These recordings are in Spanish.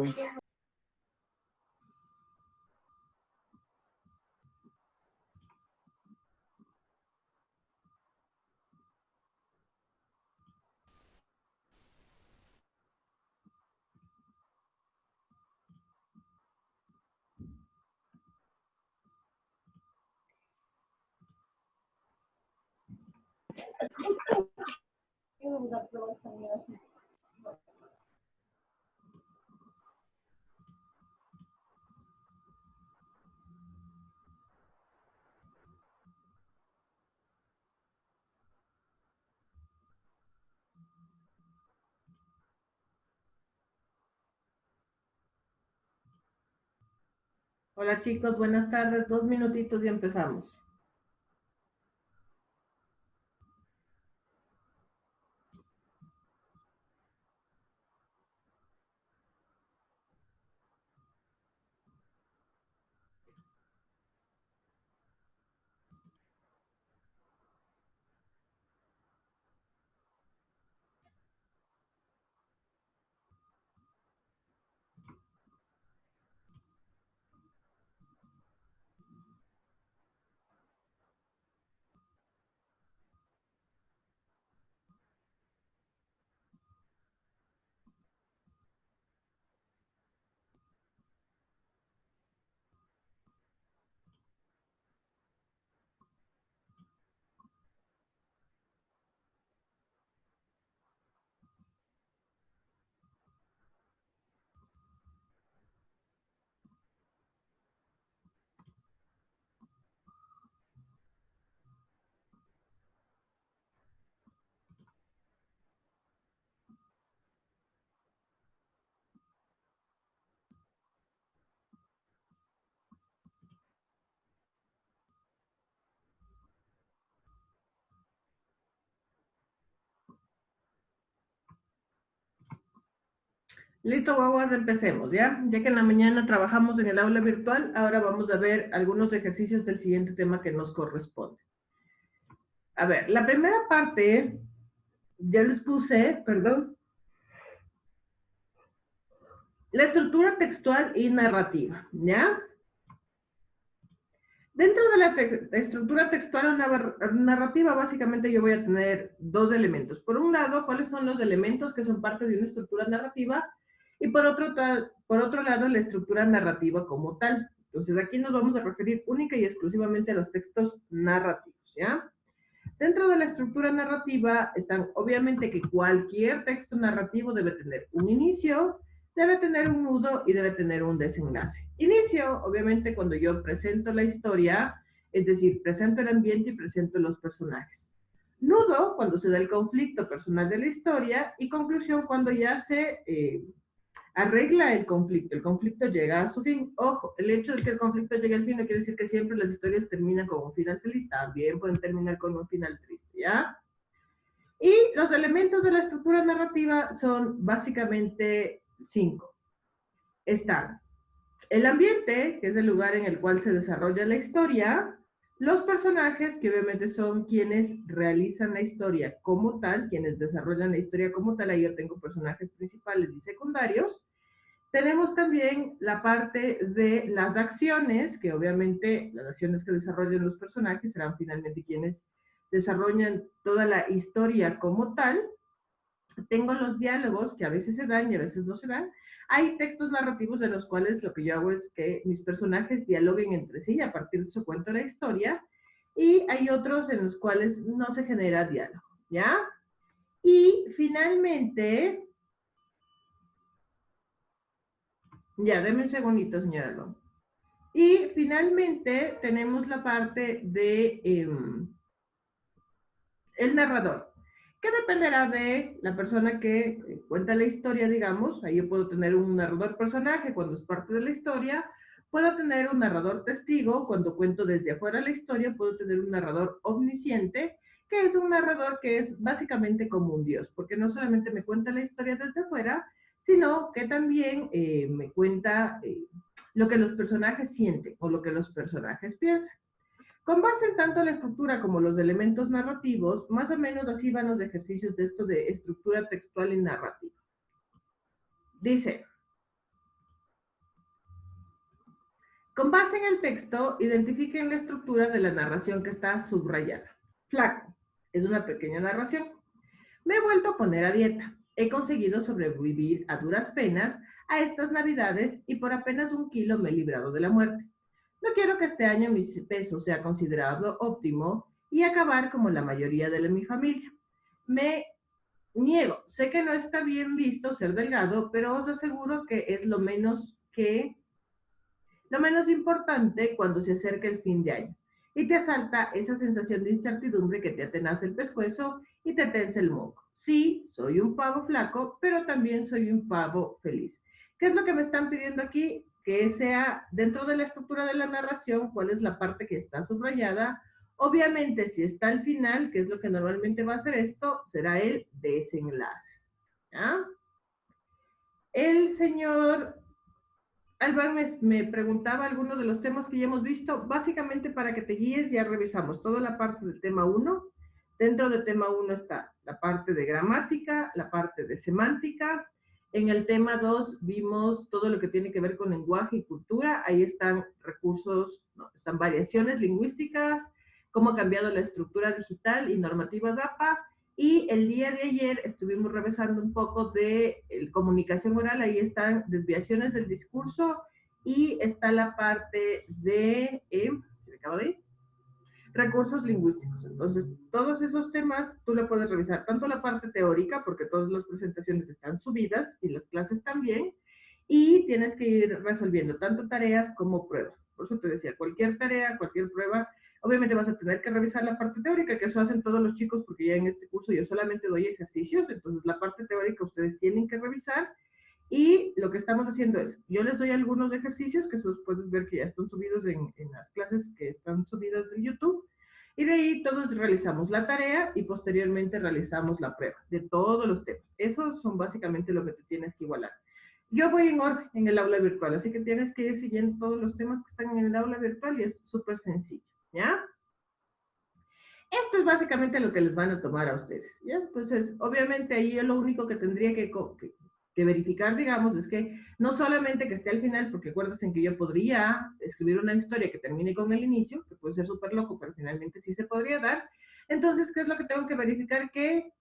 voy. Hola chicos, buenas tardes. 2 minutitos y empezamos. Listo, guaguas, empecemos, ¿ya? Ya que en la mañana trabajamos en el aula virtual, ahora vamos a ver algunos ejercicios del siguiente tema que nos corresponde. A ver, la primera parte, ya les puse, perdón, la estructura textual y narrativa, ¿ya? Dentro de la estructura textual o narrativa, básicamente yo voy a tener dos elementos. Por un lado, cuáles son los elementos que son parte de una estructura narrativa, y por otro lado, la estructura narrativa como tal. Entonces, aquí nos vamos a referir única y exclusivamente a los textos narrativos, ¿ya? Dentro de la estructura narrativa están, obviamente, que cualquier texto narrativo debe tener un inicio, debe tener un nudo y debe tener un desenlace. Inicio, obviamente, cuando yo presento la historia, es decir, presento el ambiente y presento los personajes. Nudo, cuando se da el conflicto personal de la historia, y conclusión, cuando ya se arregla el conflicto llega a su fin. Ojo, el hecho de que el conflicto llegue al fin no quiere decir que siempre las historias terminan con un final feliz, también pueden terminar con un final triste, ¿ya? Y los elementos de la estructura narrativa son básicamente 5. Están el ambiente, que es el lugar en el cual se desarrolla la historia, los personajes, que obviamente son quienes realizan la historia como tal, quienes desarrollan la historia como tal, ahí yo tengo personajes principales y secundarios. Tenemos también la parte de las acciones, que obviamente las acciones que desarrollan los personajes serán finalmente quienes desarrollan toda la historia como tal. Tengo los diálogos que a veces se dan y a veces no se dan. Hay textos narrativos de los cuales lo que yo hago es que mis personajes dialoguen entre sí y a partir de eso cuento la historia. Y hay otros en los cuales no se genera diálogo, ¿ya? Y finalmente, ya, denme un segundito, señora Alonso. Y finalmente tenemos la parte de el narrador, que dependerá de la persona que cuenta la historia, digamos. Ahí yo puedo tener un narrador personaje cuando es parte de la historia, puedo tener un narrador testigo cuando cuento desde afuera la historia, puedo tener un narrador omnisciente, que es un narrador que es básicamente como un dios, porque no solamente me cuenta la historia desde afuera, sino que también me cuenta lo que los personajes sienten o lo que los personajes piensan. Con base en tanto la estructura como los elementos narrativos, más o menos así van los ejercicios de esto de estructura textual y narrativa. Dice, Con base en el texto, identifiquen la estructura de la narración que está subrayada. Flaco, es una pequeña narración. Me he vuelto a poner a dieta. He conseguido sobrevivir a duras penas a estas navidades y por apenas 1 kilo me he librado de la muerte. No quiero que este año mi peso sea considerado óptimo y acabar como la mayoría de mi familia. Me niego. Sé que no está bien visto ser delgado, pero os aseguro que es lo menos importante cuando se acerca el fin de año y te asalta esa sensación de incertidumbre que te atenaza el pescuezo y te tensa el moco. Sí, soy un pavo flaco, pero también soy un pavo feliz. ¿Qué es lo que me están pidiendo aquí? Que sea dentro de la estructura de la narración, cuál es la parte que está subrayada. Obviamente, si está al final, que es lo que normalmente va a hacer esto, será el desenlace. ¿Ya? El señor Alban me preguntaba algunos de los temas que ya hemos visto. Básicamente, para que te guíes, ya revisamos toda la parte del tema 1. Dentro del tema 1 está la parte de gramática, la parte de semántica. En el tema 2 vimos todo lo que tiene que ver con lenguaje y cultura. Ahí están recursos, no, están variaciones lingüísticas, cómo ha cambiado la estructura digital y normativa DAPA. Y el día de ayer estuvimos revisando un poco de comunicación oral, ahí están desviaciones del discurso y está la parte de, ¿se me acaba de ir? Recursos lingüísticos. Entonces, todos esos temas tú lo puedes revisar, tanto la parte teórica, porque todas las presentaciones están subidas y las clases también, y tienes que ir resolviendo tanto tareas como pruebas. Por eso te decía, cualquier tarea, cualquier prueba, obviamente vas a tener que revisar la parte teórica, que eso hacen todos los chicos, porque ya en este curso yo solamente doy ejercicios, entonces la parte teórica ustedes tienen que revisar. Y lo que estamos haciendo es, yo les doy algunos ejercicios, que esos puedes ver que ya están subidos en las clases que están subidas de YouTube, y de ahí todos realizamos la tarea y posteriormente realizamos la prueba de todos los temas. Esos son básicamente lo que te tienes que igualar. Yo voy en orden en el aula virtual, así que tienes que ir siguiendo todos los temas que están en el aula virtual y es súper sencillo, ¿ya? Esto es básicamente lo que les van a tomar a ustedes, ¿ya? Entonces, obviamente ahí yo lo único que tendría que verificar, digamos, es que no solamente que esté al final, porque acuérdense que yo podría escribir una historia que termine con el inicio, que puede ser súper loco, pero finalmente sí se podría dar. Entonces, ¿qué es lo que tengo que verificar? Que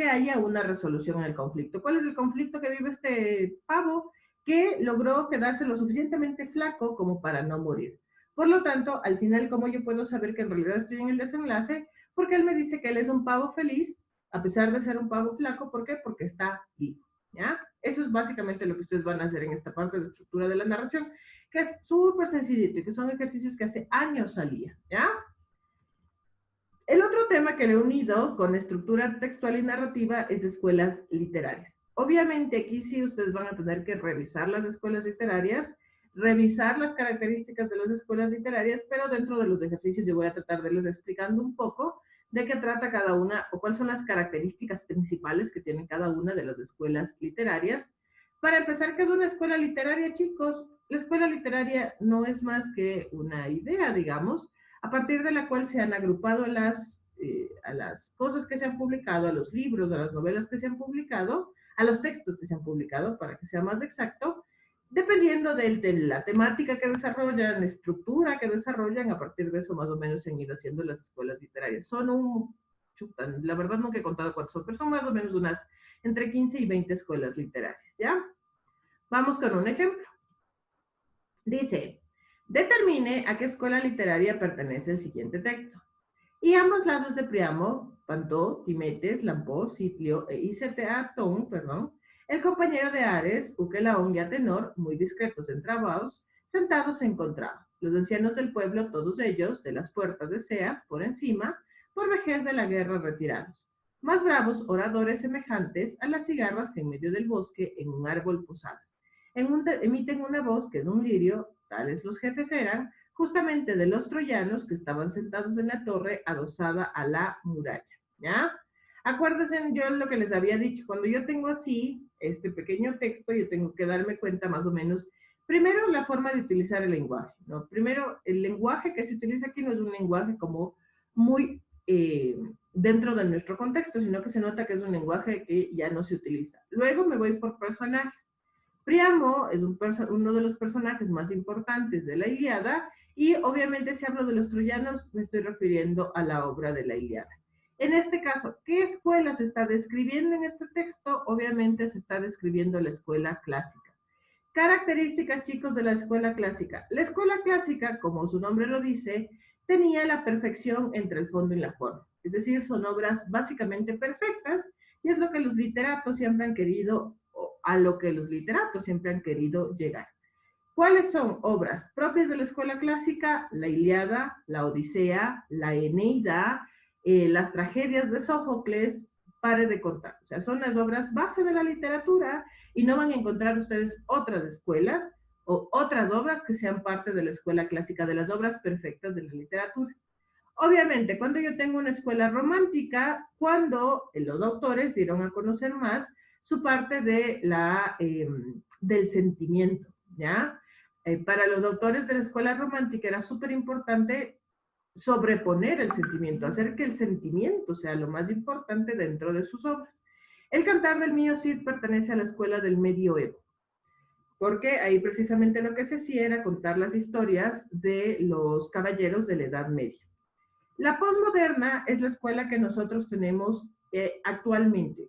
haya una resolución en el conflicto. ¿Cuál es el conflicto que vive este pavo? Que logró quedarse lo suficientemente flaco como para no morir. Por lo tanto, al final, ¿cómo yo puedo saber que en realidad estoy en el desenlace? Porque él me dice que él es un pavo feliz, a pesar de ser un pavo flaco. ¿Por qué? Porque está vivo, ¿ya? Eso es básicamente lo que ustedes van a hacer en esta parte de estructura de la narración, que es súper sencillito y que son ejercicios que hace años salía, ¿ya? El otro tema que le he unido con estructura textual y narrativa es escuelas literarias. Obviamente aquí sí ustedes van a tener que revisar las escuelas literarias, revisar las características de las escuelas literarias, pero dentro de los ejercicios yo voy a tratar de irles explicando un poco de qué trata cada una o cuáles son las características principales que tienen cada una de las escuelas literarias. Para empezar, ¿qué es una escuela literaria, chicos? La escuela literaria no es más que una idea, digamos, a partir de la cual se han agrupado a las cosas que se han publicado, a los libros, a las novelas que se han publicado, a los textos que se han publicado, para que sea más exacto, dependiendo de la temática que desarrollan, la estructura que desarrollan, a partir de eso más o menos se han ido haciendo las escuelas literarias. La verdad nunca he contado cuántos son, pero son más o menos unas entre 15 y 20 escuelas literarias, ¿ya? Vamos con un ejemplo. Dice, determine a qué escuela literaria pertenece el siguiente texto. Y ambos lados de Priamo, Pantó, Timetes, Lampó, Sitlio e Iseteatón, perdón, el compañero de Ares, Uquelaón y Atenor, muy discretos entrabados, sentados se encontraban. Los ancianos del pueblo, todos ellos, de las puertas de Seas, por encima, por vejez de la guerra retirados. Más bravos oradores semejantes a las cigarras que en medio del bosque en un árbol posadas. Emiten una voz que es un lirio, tales los jefes eran, justamente de los troyanos que estaban sentados en la torre adosada a la muralla, ¿ya? Acuérdense yo lo que les había dicho, cuando yo tengo así este pequeño texto, yo tengo que darme cuenta más o menos, primero la forma de utilizar el lenguaje, ¿no? Primero, el lenguaje que se utiliza aquí no es un lenguaje como muy dentro de nuestro contexto, sino que se nota que es un lenguaje que ya no se utiliza. Luego me voy por personajes. Príamo es uno de los personajes más importantes de la Ilíada y obviamente si hablo de los troyanos me estoy refiriendo a la obra de la Ilíada. En este caso, ¿qué escuela se está describiendo en este texto? Obviamente se está describiendo la escuela clásica. Características, chicos, de la escuela clásica. La escuela clásica, como su nombre lo dice, tenía la perfección entre el fondo y la forma. Es decir, son obras básicamente perfectas y es lo que los literatos siempre han querido, o a lo que los literatos siempre han querido llegar. ¿Cuáles son obras propias de la escuela clásica? La Ilíada, la Odisea, la Eneida, las tragedias de Sófocles, pare de contar. O sea, son las obras base de la literatura y no van a encontrar ustedes otras escuelas o otras obras que sean parte de la escuela clásica, de las obras perfectas de la literatura. Obviamente, cuando yo tengo una escuela romántica, cuando los autores dieron a conocer más su parte del sentimiento, ¿ya? Para los autores de la escuela romántica era súper importante sobreponer el sentimiento, hacer que el sentimiento sea lo más importante dentro de sus obras. El Cantar del Mío Cid pertenece a la escuela del medioevo, porque ahí precisamente lo que se hacía era contar las historias de los caballeros de la Edad Media. La posmoderna es la escuela que nosotros tenemos actualmente.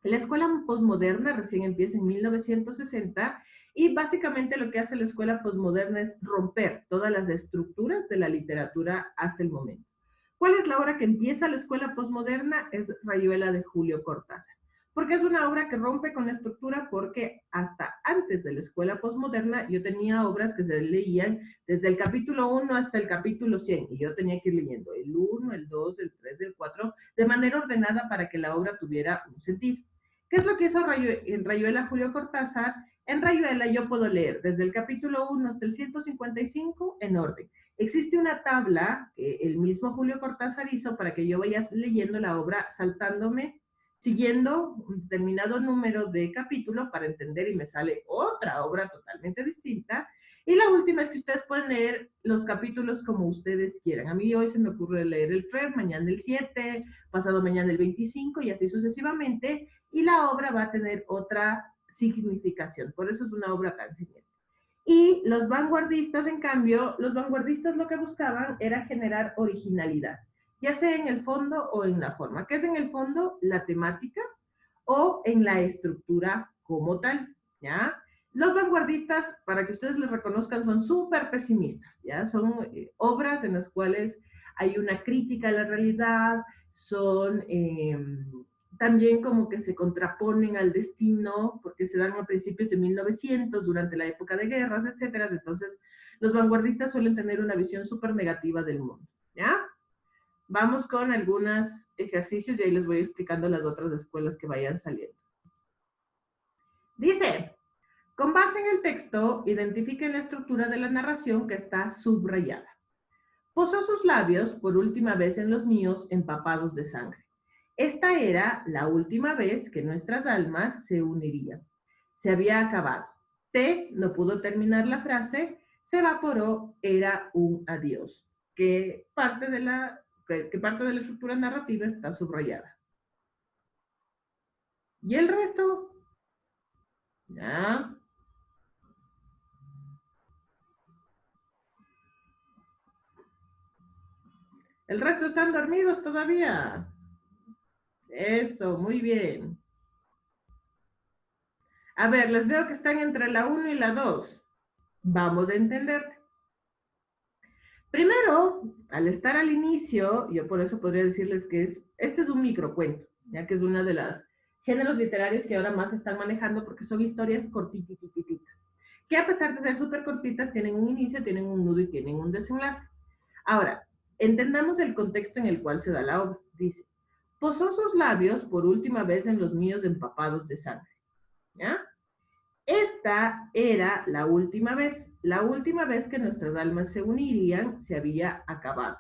La escuela posmoderna recién empieza en 1960 y básicamente lo que hace la escuela posmoderna es romper todas las estructuras de la literatura hasta el momento. ¿Cuál es la obra que empieza la escuela posmoderna? Es Rayuela de Julio Cortázar. Porque es una obra que rompe con la estructura porque hasta antes de la escuela posmoderna yo tenía obras que se leían desde el capítulo 1 hasta el capítulo 100 y yo tenía que ir leyendo el 1, el 2, el 3, el 4 de manera ordenada para que la obra tuviera un sentido. ¿Qué es lo que hizo en Rayuela Julio Cortázar? En Rayuela yo puedo leer desde el capítulo 1 hasta el 155 en orden. Existe una tabla que el mismo Julio Cortázar hizo para que yo vaya leyendo la obra saltándome, siguiendo un determinado número de capítulos para entender y me sale otra obra totalmente distinta. Y la última es que ustedes pueden leer los capítulos como ustedes quieran. A mí hoy se me ocurre leer el 3, mañana el 7, pasado mañana el 25 y así sucesivamente. Y la obra va a tener otra significación. Por eso es una obra tan genial. Y los vanguardistas, en cambio, los vanguardistas lo que buscaban era generar originalidad, ya sea en el fondo o en la forma. ¿Qué es en el fondo? La temática o en la estructura como tal, ¿ya? Los vanguardistas, para que ustedes les reconozcan, son súper pesimistas, ¿ya? Son obras en las cuales hay una crítica a la realidad, son también como que se contraponen al destino, porque se dan a principios de 1900, durante la época de guerras, etcétera. Entonces, los vanguardistas suelen tener una visión súper negativa del mundo, ¿ya? Vamos con algunos ejercicios y ahí les voy explicando las otras escuelas que vayan saliendo. Dice, con base en el texto, identifiquen la estructura de la narración que está subrayada. Posó sus labios por última vez en los míos empapados de sangre. Esta era la última vez que nuestras almas se unirían. Se había acabado. T no pudo terminar la frase, se evaporó, era un adiós. ¿Qué parte de la estructura narrativa está subrayada? ¿Y el resto? ¿Ya? ¿El resto están dormidos todavía? Eso, muy bien. A ver, les veo que están entre la 1 y la 2. Vamos a entender. Primero, al estar al inicio, yo por eso podría decirles que este es un microcuento, ya que es una de las géneros literarios que ahora más se están manejando porque son historias cortitas, que a pesar de ser súper cortitas, tienen un inicio, tienen un nudo y tienen un desenlace. Ahora, entendamos el contexto en el cual se da la obra. Dice, posó sus labios por última vez en los míos empapados de sangre. ¿Ya? Esta era la última vez que nuestras almas se unirían se había acabado.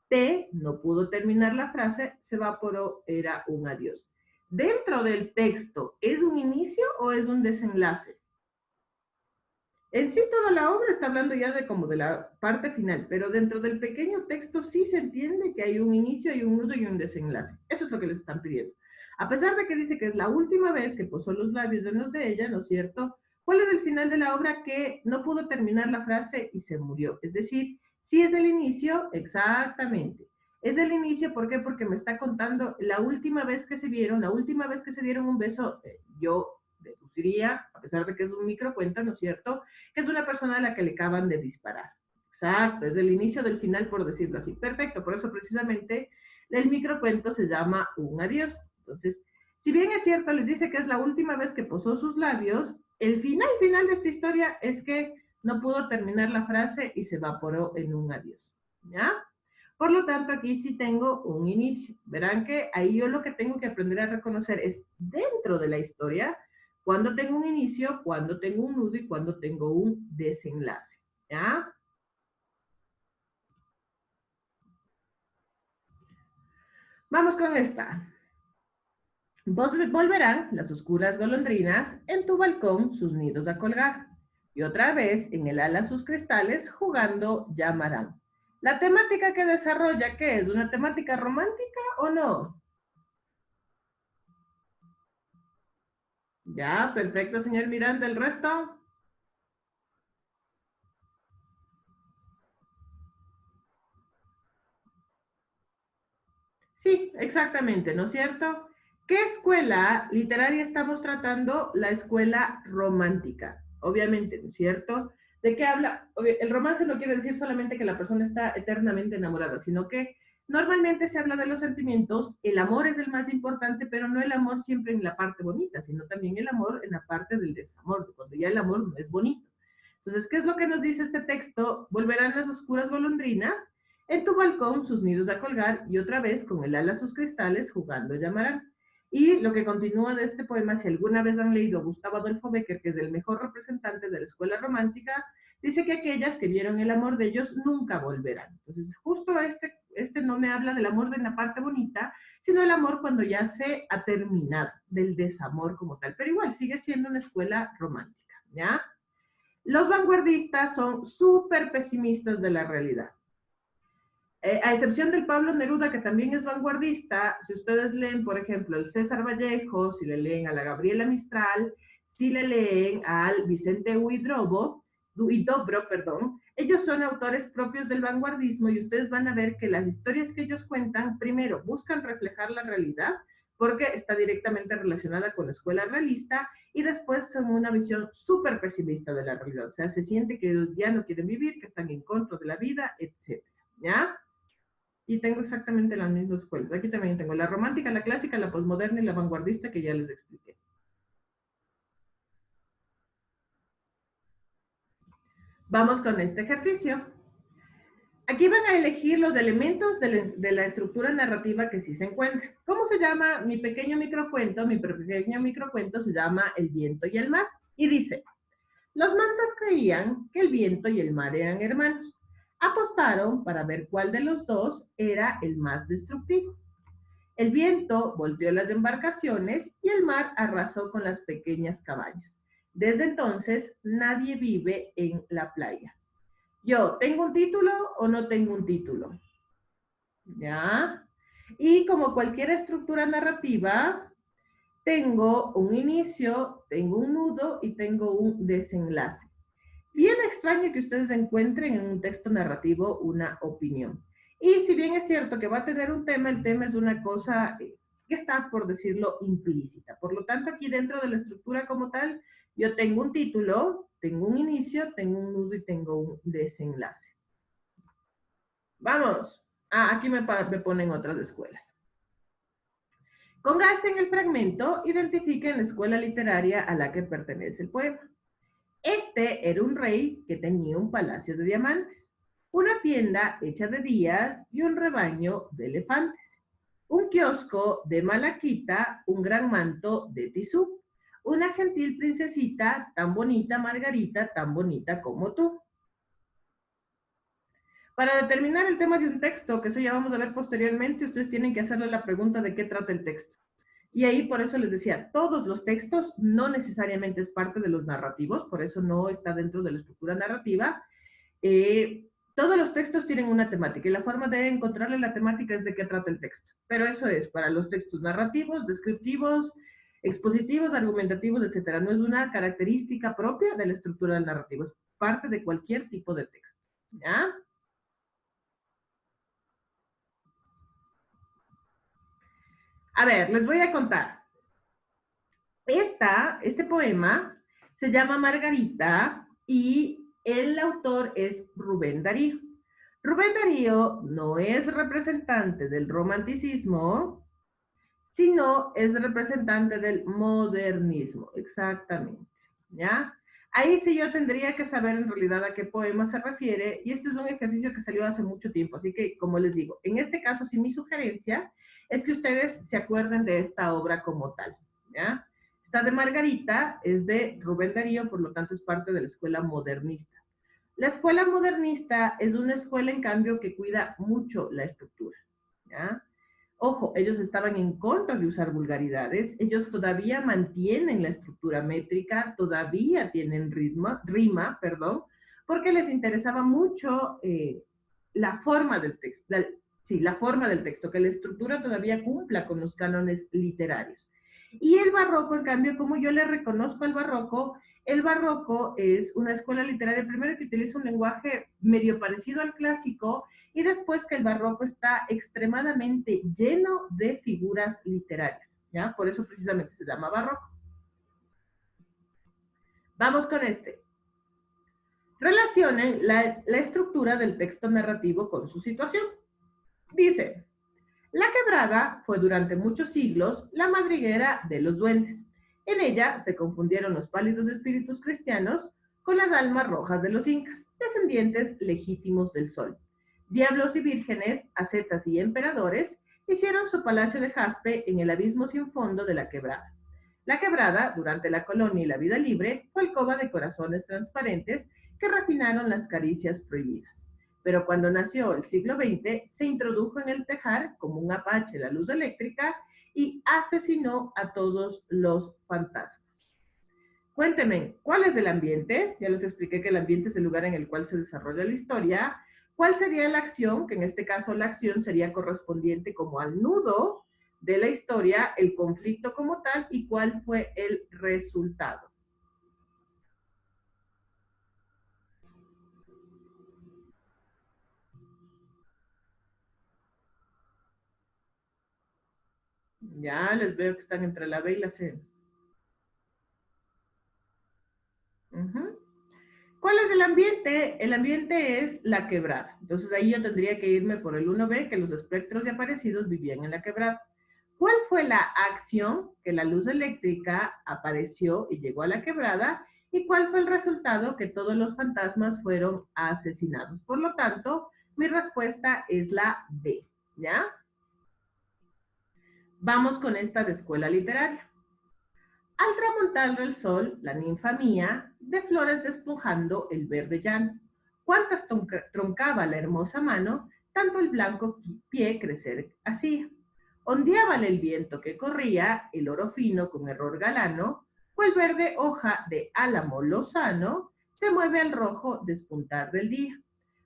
T no pudo terminar la frase, se evaporó, era un adiós. Dentro del texto, ¿es un inicio o es un desenlace? En sí toda la obra está hablando ya de como de la parte final, pero dentro del pequeño texto sí se entiende que hay un inicio, hay un nudo y un desenlace. Eso es lo que les están pidiendo. A pesar de que dice que es la última vez que posó los labios en los de ella, ¿no es cierto? ¿Cuál es el final de la obra? Que no pudo terminar la frase y se murió. Es decir, si es el inicio, exactamente. Es el inicio, ¿por qué? Porque me está contando la última vez que se vieron, la última vez que se dieron un beso, yo deduciría, a pesar de que es un microcuento, ¿no es cierto?, que es una persona a la que le acaban de disparar. Exacto, es el inicio del final, por decirlo así. Perfecto, por eso precisamente el microcuento se llama Un adiós. Entonces, si bien es cierto, les dice que es la última vez que posó sus labios, el final de esta historia es que no pudo terminar la frase y se evaporó en un adiós. ¿Ya? Por lo tanto, aquí sí tengo un inicio. Verán que ahí yo lo que tengo que aprender a reconocer es dentro de la historia cuando tengo un inicio, cuando tengo un nudo y cuando tengo un desenlace. ¿Ya? Vamos con esta. Volverán las oscuras golondrinas en tu balcón sus nidos a colgar, y otra vez en el ala sus cristales jugando llamarán. La temática que desarrolla, ¿qué es? ¿Una temática romántica o no? Ya, perfecto, señor Miranda, ¿el resto? Sí, exactamente, ¿no es cierto? ¿Qué escuela literaria estamos tratando? La escuela romántica, obviamente, ¿no es cierto? ¿De qué habla? El romance no quiere decir solamente que la persona está eternamente enamorada, sino que normalmente se habla de los sentimientos, el amor es el más importante, pero no el amor siempre en la parte bonita, sino también el amor en la parte del desamor, cuando ya el amor no es bonito. Entonces, ¿qué es lo que nos dice este texto? Volverán las oscuras golondrinas en tu balcón sus nidos a colgar y otra vez con el ala sus cristales jugando llamarán. Y lo que continúa de este poema, si alguna vez han leído Gustavo Adolfo Bécquer, que es el mejor representante de la escuela romántica, dice que aquellas que vieron el amor de ellos nunca volverán. Entonces, justo este no me habla del amor de la parte bonita, sino el amor cuando ya se ha terminado, del desamor como tal. Pero igual sigue siendo una escuela romántica, ¿ya? Los vanguardistas son súper pesimistas de la realidad. A excepción del Pablo Neruda, que también es vanguardista, si ustedes leen, por ejemplo, el César Vallejo, si le leen a la Gabriela Mistral, si le leen al Vicente Huidobro, perdón, ellos son autores propios del vanguardismo y ustedes van a ver que las historias que ellos cuentan, primero, buscan reflejar la realidad, porque está directamente relacionada con la escuela realista, y después son una visión súper pesimista de la realidad. O sea, se siente que ellos ya no quieren vivir, que están en contra de la vida, etc. ¿Ya? Y tengo exactamente las mismas escuelas. Aquí también tengo la romántica, la clásica, la posmoderna y la vanguardista que ya les expliqué. Vamos con este ejercicio. Aquí van a elegir los elementos de la estructura narrativa que sí se encuentran. ¿Cómo se llama mi pequeño microcuento? Mi pequeño microcuento se llama El viento y el mar. Y dice, los mantas creían que el viento y el mar eran hermanos. Apostaron para ver cuál de los dos era el más destructivo. El viento volteó las embarcaciones y el mar arrasó con las pequeñas cabañas. Desde entonces, nadie vive en la playa. Yo, ¿tengo un título o no tengo un título? ¿Ya? Y como cualquier estructura narrativa, tengo un inicio, tengo un nudo y tengo un desenlace. Bien extraño que ustedes encuentren en un texto narrativo una opinión. Y si bien es cierto que va a tener un tema, el tema es una cosa que está, por decirlo, implícita. Por lo tanto, aquí dentro de la estructura como tal, yo tengo un título, tengo un inicio, tengo un nudo y tengo un desenlace. Vamos. Aquí me ponen otras escuelas. Con base en el fragmento, identifiquen la escuela literaria a la que pertenece el poema. Este era un rey que tenía un palacio de diamantes, una tienda hecha de días y un rebaño de elefantes, un kiosco de malaquita, un gran manto de tisú, una gentil princesita, tan bonita Margarita, tan bonita como tú. Para determinar el tema de un texto, que eso ya vamos a ver posteriormente, ustedes tienen que hacerle la pregunta de qué trata el texto. Y ahí por eso les decía, todos los textos no necesariamente es parte de los narrativos, por eso no está dentro de la estructura narrativa. todos los textos tienen una temática y la forma de encontrarle la temática es de qué trata el texto. Pero eso es para los textos narrativos, descriptivos, expositivos, argumentativos, etcétera. No es una característica propia de la estructura del narrativo, es parte de cualquier tipo de texto. ¿Ya? A ver, les voy a contar. Este poema se llama Margarita y el autor es Rubén Darío. Rubén Darío no es representante del romanticismo, sino es representante del modernismo, exactamente, ¿ya? Ahí sí yo tendría que saber en realidad a qué poema se refiere, y este es un ejercicio que salió hace mucho tiempo, así que, como les digo, en este caso sí mi sugerencia es que ustedes se acuerden de esta obra como tal, ¿ya? Esta de Margarita es de Rubén Darío, por lo tanto es parte de la escuela modernista. La escuela modernista es una escuela, en cambio, que cuida mucho la estructura, ¿ya? Ojo, ellos estaban en contra de usar vulgaridades, ellos todavía mantienen la estructura métrica, todavía tienen rima, perdón, porque les interesaba mucho la forma del texto, sí, la forma del texto, que la estructura todavía cumpla con los cánones literarios. Y el barroco, en cambio, como yo le reconozco al barroco, el barroco es una escuela literaria, primero que utiliza un lenguaje medio parecido al clásico, y después que el barroco está extremadamente lleno de figuras literarias, ¿ya? Por eso precisamente se llama barroco. Vamos con este. Relacionen la estructura del texto narrativo con su situación. Dice, la quebrada fue durante muchos siglos la madriguera de los duendes. En ella se confundieron los pálidos espíritus cristianos con las almas rojas de los incas, descendientes legítimos del sol. Diablos y vírgenes, ascetas y emperadores hicieron su palacio de jaspe en el abismo sin fondo de la quebrada. La quebrada, durante la colonia y la vida libre, fue alcoba de corazones transparentes que refinaron las caricias prohibidas. Pero cuando nació el siglo XX, se introdujo en el tejar como un apache la luz eléctrica y asesinó a todos los fantasmas. Cuéntenme, ¿cuál es el ambiente? Ya les expliqué que el ambiente es el lugar en el cual se desarrolla la historia. ¿Cuál sería la acción? Que en este caso la acción sería correspondiente como al nudo de la historia, el conflicto como tal, y cuál fue el resultado. Ya les veo que están entre la B y la C. Uh-huh. ¿Cuál es el ambiente? El ambiente es la quebrada. Entonces ahí yo tendría que irme por el 1B, que los espectros de aparecidos vivían en la quebrada. ¿Cuál fue la acción que la luz eléctrica apareció y llegó a la quebrada? ¿Y cuál fue el resultado? Que todos los fantasmas fueron asesinados. Por lo tanto, mi respuesta es la B, ¿ya? Vamos con esta de escuela literaria. Al tramontar el sol, la ninfa mía, de flores despojando el verde llano. Cuántas troncaba la hermosa mano, tanto el blanco pie crecer hacía. Ondeábale el viento que corría, el oro fino con error galano, cual verde hoja de álamo lozano, se mueve al rojo despuntar del día.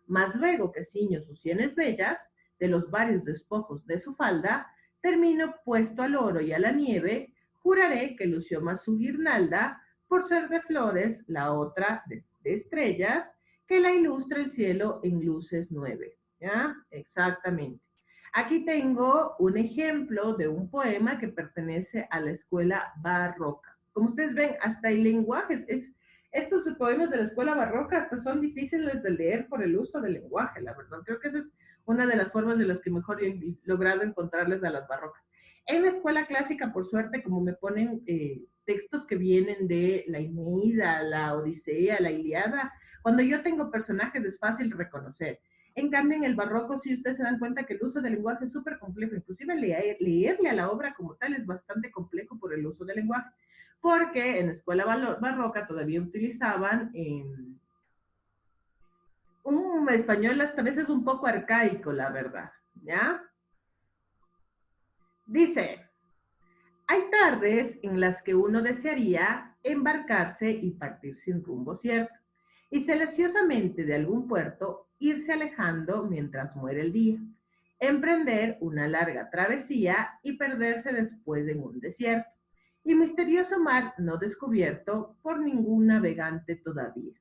Mas luego que ciño sus sienes bellas, de los varios despojos de su falda, termino puesto al oro y a la nieve, juraré que lució más su guirnalda por ser de flores, la otra de estrellas, que la ilustra el cielo en luces nueve. ¿Ya? Exactamente. Aquí tengo un ejemplo de un poema que pertenece a la escuela barroca. Como ustedes ven, hasta el lenguaje estos poemas de la escuela barroca hasta son difíciles de leer por el uso del lenguaje, la verdad. Creo que esa es una de las formas de las que mejor he logrado encontrarles a las barrocas. En la escuela clásica, por suerte, como me ponen textos que vienen de la Eneida, la Odisea, la Iliada, cuando yo tengo personajes es fácil reconocer. En cambio, en el barroco, si ustedes se dan cuenta que el uso del lenguaje es súper complejo, inclusive leerle a la obra como tal es bastante complejo por el uso del lenguaje, porque en la escuela barroca todavía utilizaban un español hasta veces un poco arcaico, la verdad, ¿ya? Dice, hay tardes en las que uno desearía embarcarse y partir sin rumbo cierto. y silenciosamente de algún puerto irse alejando mientras muere el día, emprender una larga travesía y perderse después en un desierto y misterioso mar no descubierto por ningún navegante todavía,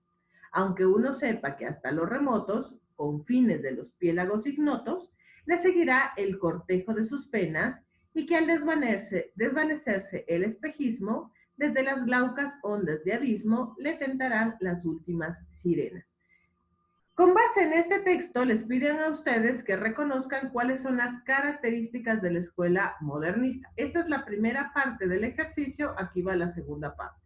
aunque uno sepa que hasta los remotos confines de los piélagos ignotos le seguirá el cortejo de sus penas y que al desvanecerse el espejismo, desde las glaucas ondas de abismo le tentarán las últimas sirenas. Con base en este texto, les piden a ustedes que reconozcan cuáles son las características de la escuela modernista. Esta es la primera parte del ejercicio, aquí va la segunda parte.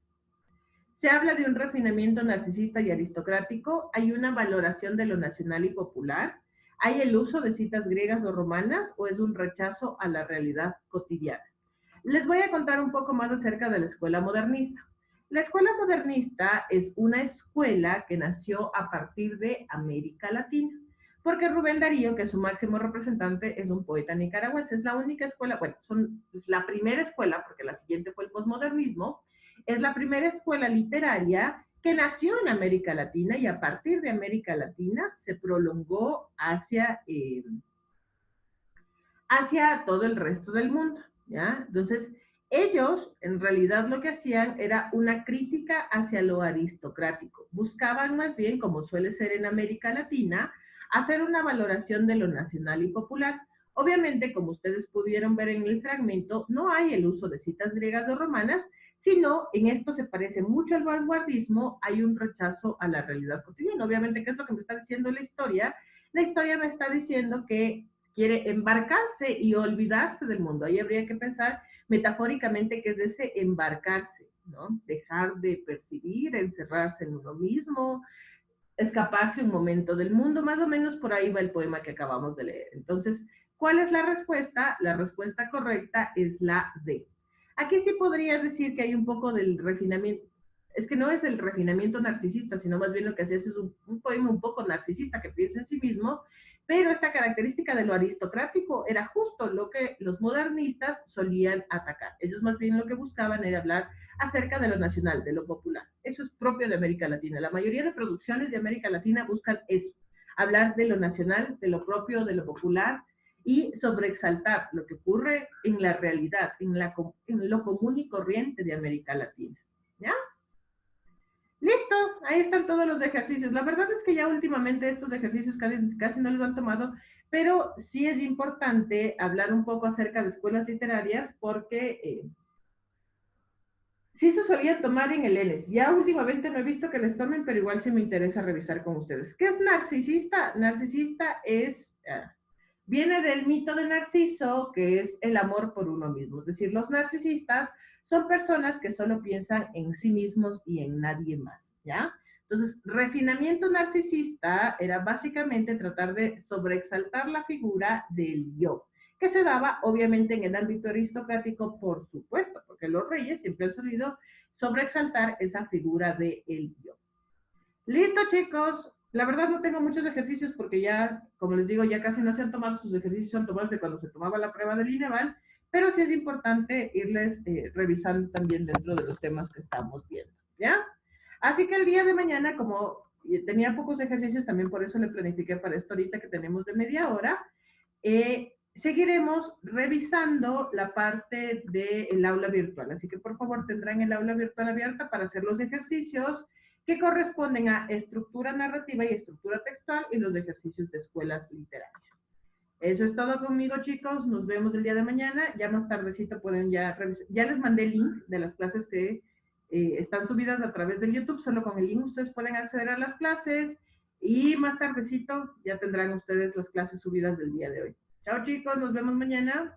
Se habla de un refinamiento narcisista y aristocrático, hay una valoración de lo nacional y popular, hay el uso de citas griegas o romanas o es un rechazo a la realidad cotidiana. Les voy a contar un poco más acerca de la escuela modernista. La escuela modernista es una escuela que nació a partir de América Latina, porque Rubén Darío, que es su máximo representante, es un poeta nicaragüense. Es la única escuela, bueno, es la primera escuela, porque la siguiente fue el posmodernismo, es la primera escuela literaria que nació en América Latina y a partir de América Latina se prolongó hacia todo el resto del mundo, ¿ya? Entonces, ellos en realidad lo que hacían era una crítica hacia lo aristocrático. Buscaban más bien, como suele ser en América Latina, hacer una valoración de lo nacional y popular. Obviamente, como ustedes pudieron ver en el fragmento, no hay el uso de citas griegas o romanas, sino en esto se parece mucho al vanguardismo, hay un rechazo a la realidad cotidiana. Obviamente, ¿qué es lo que me está diciendo la historia? La historia me está diciendo que quiere embarcarse y olvidarse del mundo. Ahí habría que pensar metafóricamente que es ese embarcarse, ¿no? Dejar de percibir, encerrarse en uno mismo, escaparse un momento del mundo, más o menos por ahí va el poema que acabamos de leer. Entonces, ¿cuál es la respuesta? La respuesta correcta es la D. Aquí sí podría decir que hay un poco del refinamiento, es que no es el refinamiento narcisista, sino más bien lo que hace es un poema un poco narcisista que piensa en sí mismo, pero esta característica de lo aristocrático era justo lo que los modernistas solían atacar. Ellos más bien lo que buscaban era hablar acerca de lo nacional, de lo popular. Eso es propio de América Latina. La mayoría de producciones de América Latina buscan eso, hablar de lo nacional, de lo propio, de lo popular y sobreexaltar lo que ocurre en la realidad, en lo común y corriente de América Latina. ¿Ya? Listo, ahí están todos los ejercicios. La verdad es que ya últimamente estos ejercicios casi no los han tomado, pero sí es importante hablar un poco acerca de escuelas literarias porque sí se solía tomar en el ENES. Ya últimamente no he visto que les tomen, pero igual sí me interesa revisar con ustedes. ¿Qué es narcisista? Narcisista viene del mito de Narciso, que es el amor por uno mismo. Es decir, los narcisistas son personas que solo piensan en sí mismos y en nadie más, ¿ya? Entonces, refinamiento narcisista era básicamente tratar de sobreexaltar la figura del yo, que se daba obviamente en el ámbito aristocrático, por supuesto, porque los reyes siempre han solido sobreexaltar esa figura del yo. Listo, chicos. La verdad no tengo muchos ejercicios porque ya, como les digo, ya casi no se han tomado sus ejercicios, son tomados de cuando se tomaba la prueba del INEVAL, pero sí es importante irles revisando también dentro de los temas que estamos viendo, ¿ya? Así que el día de mañana, como tenía pocos ejercicios, también por eso le planifiqué para esto ahorita que tenemos de media hora, seguiremos revisando la parte del aula virtual. Así que por favor tendrán el aula virtual abierta para hacer los ejercicios que corresponden a estructura narrativa y estructura textual y los ejercicios de escuelas literarias. Eso es todo conmigo, chicos. Nos vemos el día de mañana. Ya más tardecito pueden ya revisar. Ya les mandé el link de las clases que están subidas a través del YouTube. Solo con el link ustedes pueden acceder a las clases y más tardecito ya tendrán ustedes las clases subidas del día de hoy. Chao, chicos. Nos vemos mañana.